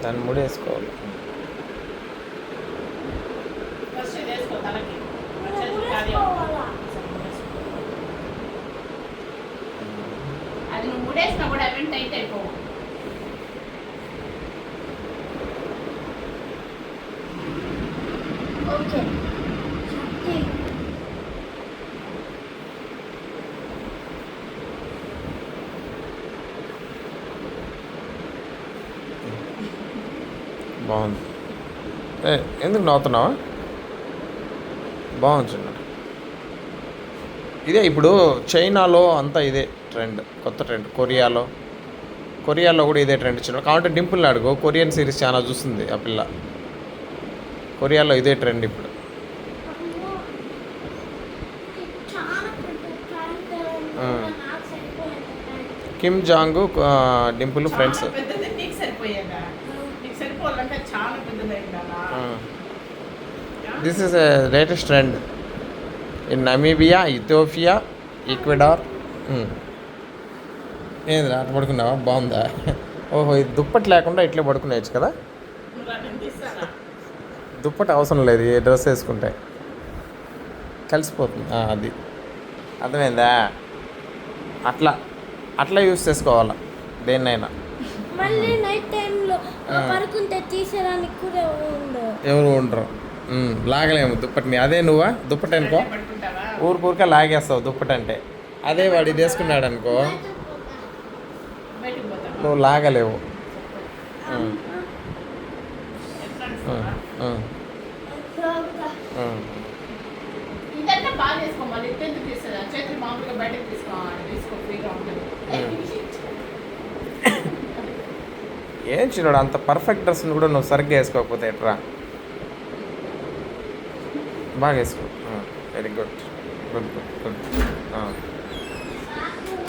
దాన్ని ముడి వేసుకోవాలి. అది నువ్వు ముడేసినా కూడా అవన్నీ టైట్ అయిపోవు. ఓకే బాగుంది. ఎందుకు నవ్వుతున్నావా? బాగుంది చిన్న. ఇదే ఇప్పుడు చైనాలో అంతా ఇదే ట్రెండ్, కొత్త ట్రెండ్. కొరియాలో కూడా ఇదే ట్రెండ్ చిన్న. కాబట్టి డింపుల్ని అడుగు, కొరియన్ సిరీస్ చాలా చూస్తుంది ఆ పిల్ల. కొరియాలో ఇదే ట్రెండ్ ఇప్పుడు. చాలా పెద్ద ప్యాంట్ నాకు సరిపోయింది. కిమ్ జాంగ్ డింపుల్ ఫ్రెండ్స్. చాలా పెద్దది నీకు సరిపోయేదా? నీకు సరిపోవాలంటే చాలా పెద్దదైందా? This is latest trend in Namibia, Ethiopia, Ecuador. ఏందిరా అట్లా పడుకున్నావా? బాగుందా? ఓహో, ఇది దుప్పటి లేకుండా ఇట్లే పడుకునేచ్చు కదా. దుప్పటి అవసరం లేదు, ఏ డ్రెస్ వేసుకుంటే కలిసిపోతుంది. అది అర్థమైందా? అట్లా అట్లా యూస్ చేసుకోవాలా దేన్నైనా. మళ్ళీ నైట్ టైంలో పడుకుంటే తీసేయడానికి కూడా ఉండదు. ఎవరు ఉండరు. లాగలేము దుప్పటిని. అదే నువ్వా దుప్పటి అనుకో, ఊరికే లాగేస్తావు దుప్పటి అంటే. అదే వాడు ఇది వేసుకున్నాడు అనుకో, నువ్వు లాగలేవు. ఇదంతా బాగా చేసుకోవాలి. ఇద్దరు తీసేదా చేతులు మామూలుగా బయటకు తీసుకో ఫ్రీగా ఉంటుంది. ఏం చిన్నోడు, అంత పర్ఫెక్ట్ డ్రెస్ని కూడా నువ్వు సరిగ్గా వేసుకోకపోతే ఎట్రా? బాగా వేసుకో. Very good good good good.